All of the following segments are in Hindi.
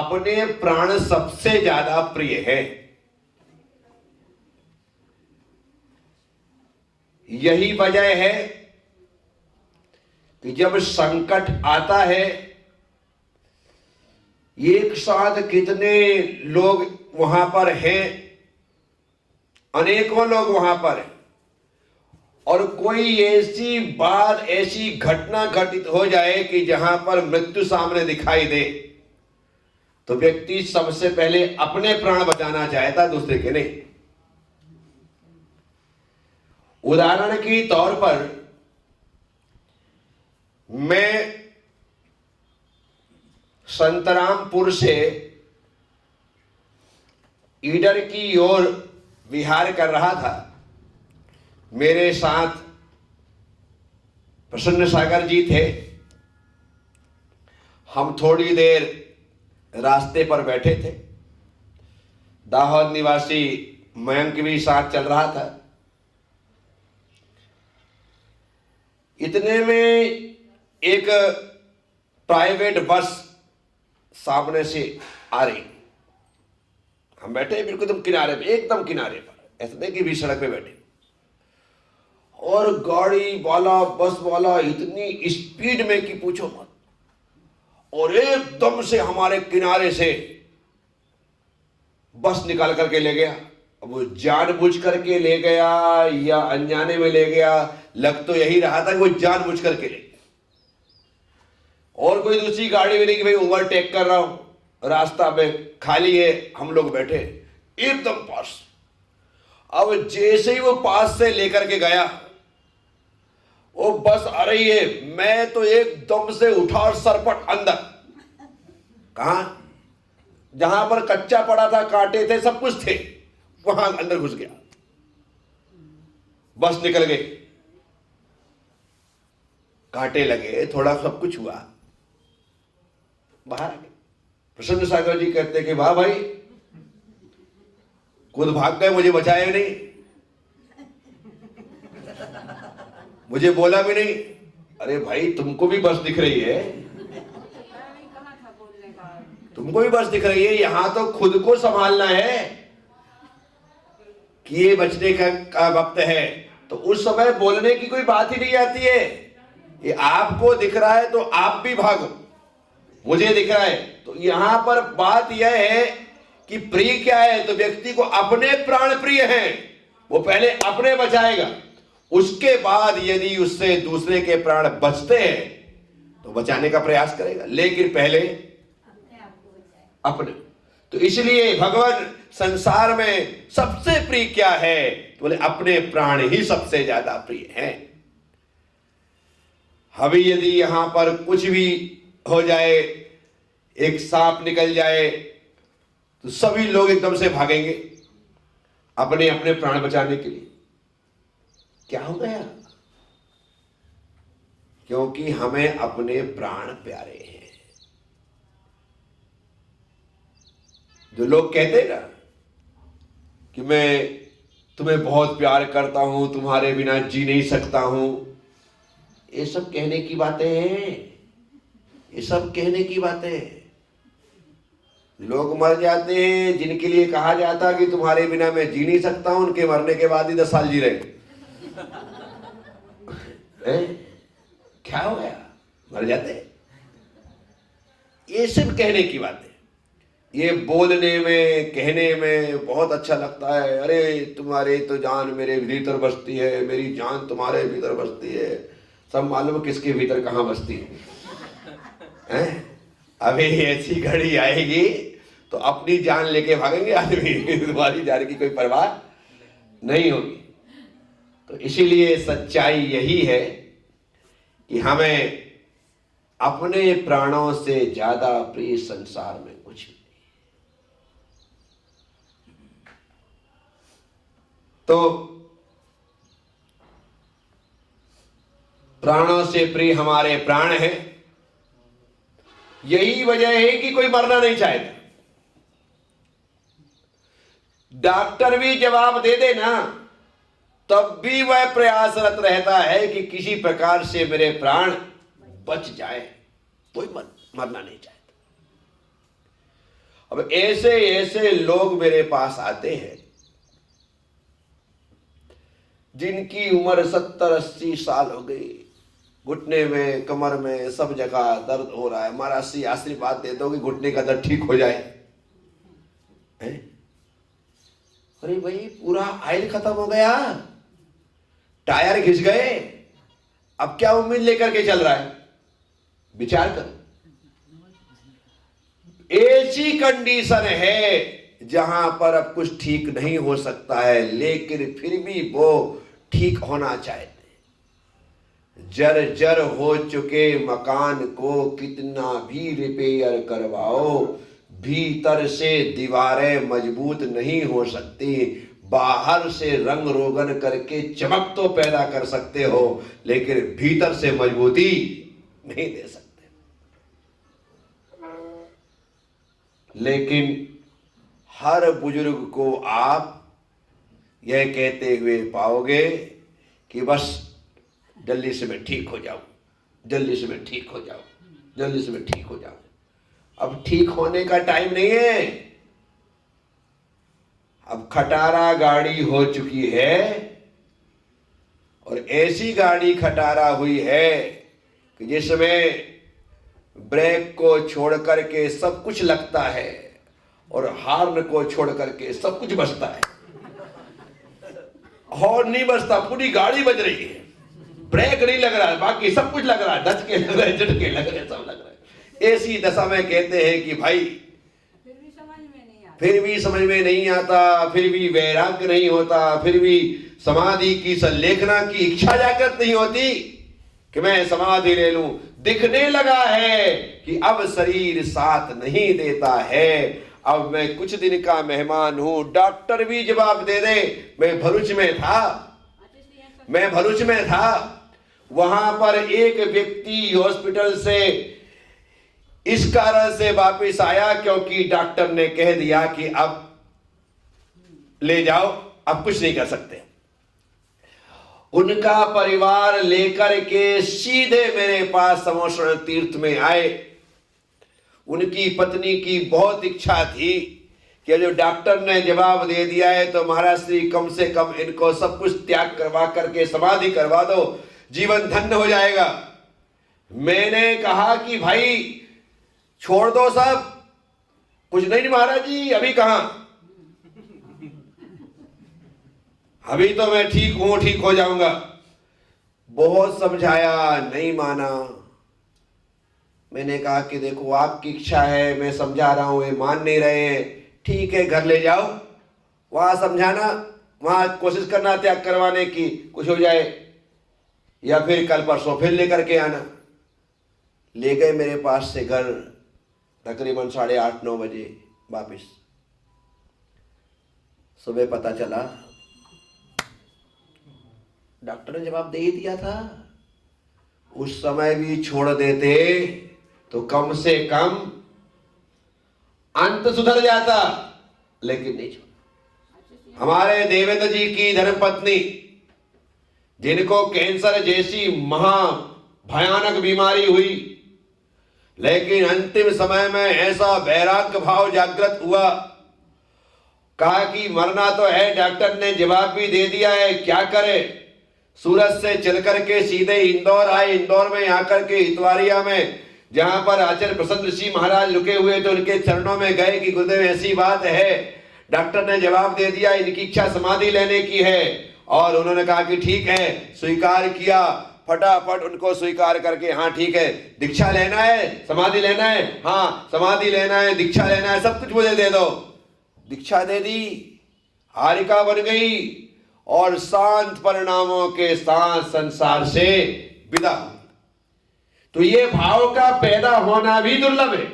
अपने प्राण सबसे ज्यादा प्रिय है। यही वजह है कि जब संकट आता है, एक साथ कितने लोग वहां पर हैं, अनेकों लोग वहां पर हैं, और कोई ऐसी बात, ऐसी घटना घटित हो जाए कि जहां पर मृत्यु सामने दिखाई दे, तो व्यक्ति सबसे पहले अपने प्राण बचाना चाहता, दूसरे के नहीं। उदाहरण के तौर पर मैं संतरामपुर से ईडर की ओर विहार कर रहा था। मेरे साथ प्रसन्न सागर जी थे। हम थोड़ी देर रास्ते पर बैठे थे। दाहोद निवासी मयंक भी साथ चल रहा था। इतने में एक प्राइवेट बस सामने से आ रही। हम बैठे बिल्कुल एकदम किनारे पे, एकदम किनारे पर, ऐसे नहीं कि भी सड़क पे बैठे। और गाड़ी वाला, बस वाला इतनी स्पीड में कि पूछो मत, और एकदम से हमारे किनारे से बस निकाल करके ले गया। अब वो जानबूझ करके ले गया या अनजाने में ले गया, लग तो यही रहा था कि वो जानबूझ करके ले गया। और कोई दूसरी गाड़ी भी नहीं कि भाई ओवरटेक कर रहा हूं, रास्ता में खाली है, हम लोग बैठे एकदम पास। अब जैसे ही वो पास से लेकर के गया, वो बस आ रही है, मैं तो एकदम से उठा और सरपट अंदर। कहां? जहां पर कच्चा पड़ा था, कांटे थे, सब कुछ थे, वहां अंदर घुस गया। बस निकल गई, कांटे लगे, थोड़ा सब कुछ हुआ, बाहर आ गए। प्रसन्न सागर जी कहते कि वाह भाई, खुद भाग गए, मुझे बचाया नहीं, मुझे बोला भी नहीं। अरे भाई, तुमको भी बस दिख रही है, तुमको भी बस दिख रही है, यहां तो खुद को संभालना है कि ये बचने का वक्त है। तो उस समय बोलने की कोई बात ही नहीं आती है। ये आपको दिख रहा है तो आप भी भागो, मुझे दिख रहा है। तो यहां पर बात यह है कि प्रिय क्या है, तो व्यक्ति को अपने प्राण प्रिय हैं, वो पहले अपने बचाएगा, उसके बाद यदि उससे दूसरे के प्राण बचते हैं तो बचाने का प्रयास करेगा, लेकिन पहले अपने। तो इसलिए भगवान संसार में सबसे प्रिय क्या है, तो बोले अपने प्राण ही सबसे ज्यादा प्रिय हैं। अभी यदि यहां पर कुछ भी हो जाए, एक सांप निकल जाए, तो सभी लोग एकदम से भागेंगे अपने अपने प्राण बचाने के लिए। क्या हो गया? क्योंकि हमें अपने प्राण प्यारे हैं। जो लोग कहते हैं ना कि मैं तुम्हें बहुत प्यार करता हूं, तुम्हारे बिना जी नहीं सकता हूं, ये सब कहने की बातें हैं, ये सब कहने की बातें हैं। लोग मर जाते हैं जिनके लिए कहा जाता कि तुम्हारे बिना मैं जी नहीं सकता हूं, उनके मरने के बाद ही 10 साल जी रहे। क्या हो गया? मर जाते। ये सिर्फ कहने की बातें। ये बोलने में, कहने में बहुत अच्छा लगता है, अरे तुम्हारे तो जान मेरे भीतर बसती है, मेरी जान तुम्हारे भीतर बसती है। सब मालूम किसके भीतर कहां बसती है। अभी ऐसी घड़ी आएगी तो अपनी जान लेके भागेंगे आदमी, तुम्हारी जान की कोई परवाह नहीं होगी। तो इसीलिए सच्चाई यही है कि हमें अपने प्राणों से ज्यादा प्रिय संसार में कुछ नहीं। तो प्राणों से प्रिय हमारे प्राण हैं। यही वजह है कि कोई मरना नहीं चाहता। डॉक्टर भी जवाब दे देना, तब भी वह प्रयासरत रहता है कि किसी प्रकार से मेरे प्राण बच जाए। कोई मरना नहीं चाहता। अब ऐसे ऐसे लोग मेरे पास आते हैं जिनकी उम्र 70-80 साल हो गई, घुटने में, कमर में, सब जगह दर्द हो रहा है। महाराज जी आशीर्वाद दे दो कि घुटने का दर्द ठीक हो जाए। अरे भाई पूरा ऑयल खत्म हो गया, टायर घिस गए, अब क्या उम्मीद लेकर के चल रहा है? विचार कर। ऐसी कंडीशन है जहां पर अब कुछ ठीक नहीं हो सकता है, लेकिन फिर भी वो ठीक होना चाहते। जर्जर हो चुके मकान को कितना भी रिपेयर करवाओ, भीतर से दीवारें मजबूत नहीं हो सकती। बाहर से रंग रोगन करके चमक तो पैदा कर सकते हो, लेकिन भीतर से मजबूती नहीं दे सकते। लेकिन हर बुजुर्ग को आप यह कहते हुए पाओगे कि बस जल्दी से मैं ठीक हो जाऊं, जल्दी से मैं ठीक हो जाऊं, जल्दी से मैं ठीक हो जाऊं। अब ठीक होने का टाइम नहीं है। अब खटारा गाड़ी हो चुकी है, और ऐसी गाड़ी खटारा हुई है कि जिसमें ब्रेक को छोड़ करके सब कुछ लगता है और हार्न को छोड़ करके सब कुछ बजता है। हॉर्न नहीं बजता, पूरी गाड़ी बज रही है। ब्रेक नहीं लग रहा है, बाकी सब कुछ लग रहा है, धचके लग रहे, झटके लग रहे, सब लग रहा है। ऐसी दशा में कहते हैं कि भाई फिर भी समझ में नहीं आता, फिर भी वैराग्य नहीं होता, फिर भी समाधि की संलेखना की इच्छा जागृत नहीं होती कि मैं समाधि ले लूं। दिखने लगा है कि अब शरीर साथ नहीं देता है, अब मैं कुछ दिन का मेहमान हूं। डॉक्टर भी जवाब दे दे। मैं भरूच में था, वहां पर एक व्यक्ति हॉस्पिटल से इस कारण से वापस आया क्योंकि डॉक्टर ने कह दिया कि अब ले जाओ, अब कुछ नहीं कर सकते। उनका परिवार लेकर के सीधे मेरे पास समोसरण तीर्थ में आए। उनकी पत्नी की बहुत इच्छा थी कि जो डॉक्टर ने जवाब दे दिया है तो महाराज श्री कम से कम इनको सब कुछ त्याग करवा करके समाधि करवा दो, जीवन धन्य हो जाएगा। मैंने कहा कि भाई छोड़ दो सब कुछ। नहीं महाराज जी अभी कहां, अभी तो मैं ठीक हूं, ठीक हो जाऊंगा। बहुत समझाया, नहीं माना। मैंने कहा कि देखो आपकी इच्छा है, मैं समझा रहा हूं, ये मान नहीं रहे हैं, ठीक है घर ले जाओ, वहां समझाना, वहां कोशिश करना त्याग करवाने की, कुछ हो जाए, या फिर कल परसों फिर लेकर के आना। ले गए मेरे पास से घर तकरीबन 8:30-9 बजे वापिस। सुबह पता चला डॉक्टर ने जवाब दे ही दिया था। उस समय भी छोड़ देते तो कम से कम अंत सुधर जाता, लेकिन नहीं छोड़ा। हमारे देवेंद्र जी की धर्मपत्नी, जिनको कैंसर जैसी महा भयानक बीमारी हुई, लेकिन अंतिम समय में ऐसा वैराग्य भाव जागृत हुआ, कहा कि मरना तो है, डॉक्टर ने जवाब भी दे दिया है, क्या करे। सूरत से चल करके सीधे इंदौर आए। इंदौर में आकर के इतवारिया में, जहां पर आचार्य प्रसन्न ऋषि महाराज रुके हुए थे, उनके चरणों में गए कि गुरुदेव ऐसी बात है, डॉक्टर ने जवाब दे दिया, इनकी इच्छा समाधि लेने की है। और उन्होंने कहा कि ठीक है, स्वीकार किया। फटाफट उनको स्वीकार करके, हाँ ठीक है, दीक्षा लेना है, समाधि लेना है, हाँ समाधि लेना है, दीक्षा लेना है, सब कुछ मुझे दे दो। दीक्षा दे दी, हारिका बन गई और शांत परिणामों के साथ संसार से विदा हुई। तो ये भाव का पैदा होना भी दुर्लभ है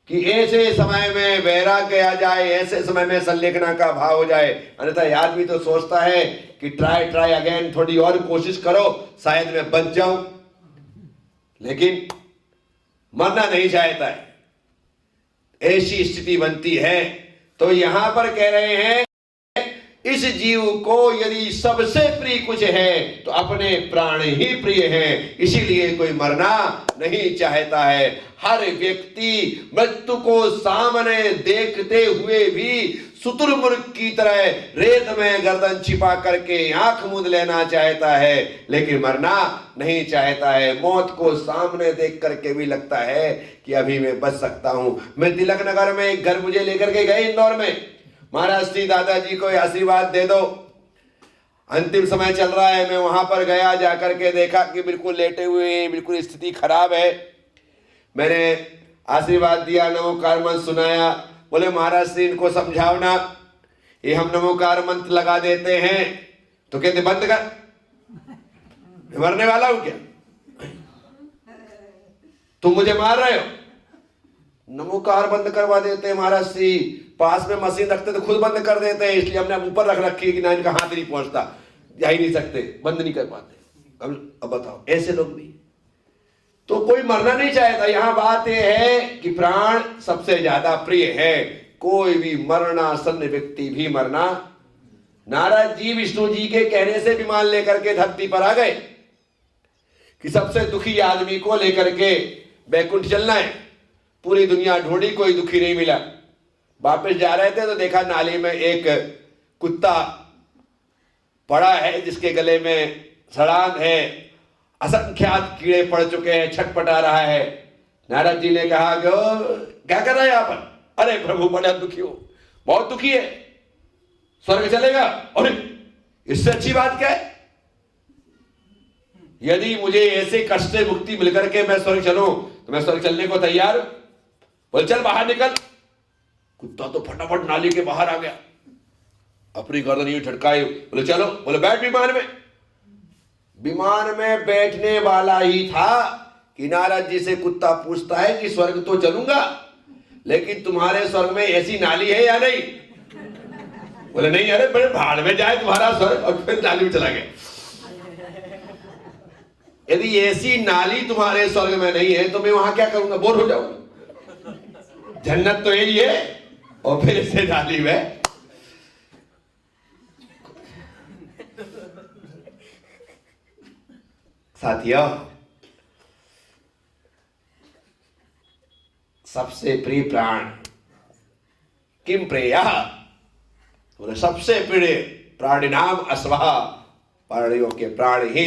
कि ऐसे समय में वैराग्य आ जाए, ऐसे समय में संलेखना का भाव हो जाए। अन्यथा आदमी तो सोचता है कि ट्राई अगेन, थोड़ी और कोशिश करो, शायद मैं बच जाऊं, लेकिन मरना नहीं चाहता है। ऐसी स्थिति बनती है। तो यहां पर कह रहे हैं इस जीव को यदि सबसे प्रिय कुछ है तो अपने प्राण ही प्रिय हैं, इसीलिए कोई मरना नहीं चाहता है। हर व्यक्ति मृत्यु को सामने देखते हुए भी शुतुरमुर्ग की तरह रेत में गर्दन छिपा करके आंख मूंद लेना चाहता है, लेकिन मरना नहीं चाहता है। मौत को सामने देख करके भी लगता है कि अभी मैं बच सकता हूं। मैं तिलक नगर में एक घर मुझे लेकर के गए इंदौर में, महाराज श्री दादाजी को आशीर्वाद दे दो, अंतिम समय चल रहा है। मैं वहां पर गया, जाकर के देखा कि बिल्कुल लेटे हुए, बिल्कुल स्थिति खराब है। मैंने आशीर्वाद दिया, नमोकार मंत्र सुनाया। बोले महाराज श्री इनको समझाओ ना, ये हम नमोकार मंत्र लगा देते हैं तो कहते बंद कर, मैं मरने वाला हूं क्या, तुम मुझे मार रहे हो। नमोकार बंद करवा देते हैं महाराज श्री, पास में मशीन रखते तो खुद बंद कर देते हैं, इसलिए हमने ऊपर रख रखी है कि ना इनका हाथ नहीं पहुंचता, जा ही नहीं सकते, बंद नहीं कर पाते। अब बताओ, ऐसे लोग भी तो कोई मरना नहीं चाहता। यहां बात यह है कि प्राण सबसे ज्यादा प्रिय है। कोई भी मरणासन्न व्यक्ति भी मरना, नारद जी विष्णु जी के कहने से विमान लेकर के धरती पर आ गए कि सबसे दुखी आदमी को लेकर के बैकुंठ चलना है। पूरी दुनिया ढूंढी, कोई दुखी नहीं मिला। वापस जा रहे थे तो देखा नाली में एक कुत्ता पड़ा है जिसके गले में सड़ांध है, असंख्यात कीड़े पड़ चुके हैं, छटपटा रहा है। नारद जी ने कहा कि क्या कर रहा है यहाँ पर? अरे प्रभु बड़ा दुखी हो, बहुत दुखी है, स्वर्ग चलेगा। अरे इससे अच्छी बात क्या है, यदि मुझे ऐसे कष्ट से मुक्ति मिलकर के मैं स्वर्ग चलूं तो मैं स्वर्ग चलने को तैयार। बोल चल बाहर निकल। कुत्ता तो फटाफट नाली के बाहर आ गया, अपनी गर्दन यूं ठटकाई, बोले चलो। बोले बैठ विमान में। विमान में बैठने वाला ही था कि नारद जी से कुत्ता पूछता है कि स्वर्ग तो चलूंगा, लेकिन तुम्हारे स्वर्ग में ऐसी नाली है या नहीं? बोले नहीं। अरे बड़े भाड़ में जाए तुम्हारा स्वर्ग, और फिर नाली में चला गया। यदि ऐसी नाली तुम्हारे स्वर्ग में नहीं है तो मैं वहां क्या करूंगा, बोर हो जाऊंगा। जन्नत तो यही है, और फिर इसे नाली में। साथियों, सबसे प्रिय प्राण किम प्रेया, बोले सबसे प्रिय प्राणी नाम अश्वः। प्राणियों के प्राण ही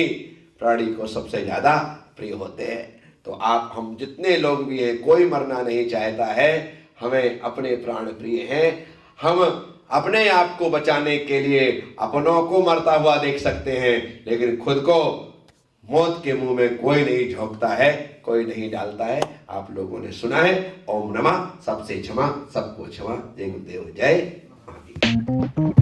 प्राणी को सबसे ज्यादा प्रिय होते हैं। तो आप हम जितने लोग भी हैं, कोई मरना नहीं चाहता है। हमें अपने प्राण प्रिय हैं। हम अपने आप को बचाने के लिए अपनों को मरता हुआ देख सकते हैं, लेकिन खुद को मौत के मुंह में कोई नहीं झोंकता है, कोई नहीं डालता है। आप लोगों ने सुना है। ओम नमः, सबसे क्षमा, सबको क्षमा। जय गुरुदेव, जय महावीर।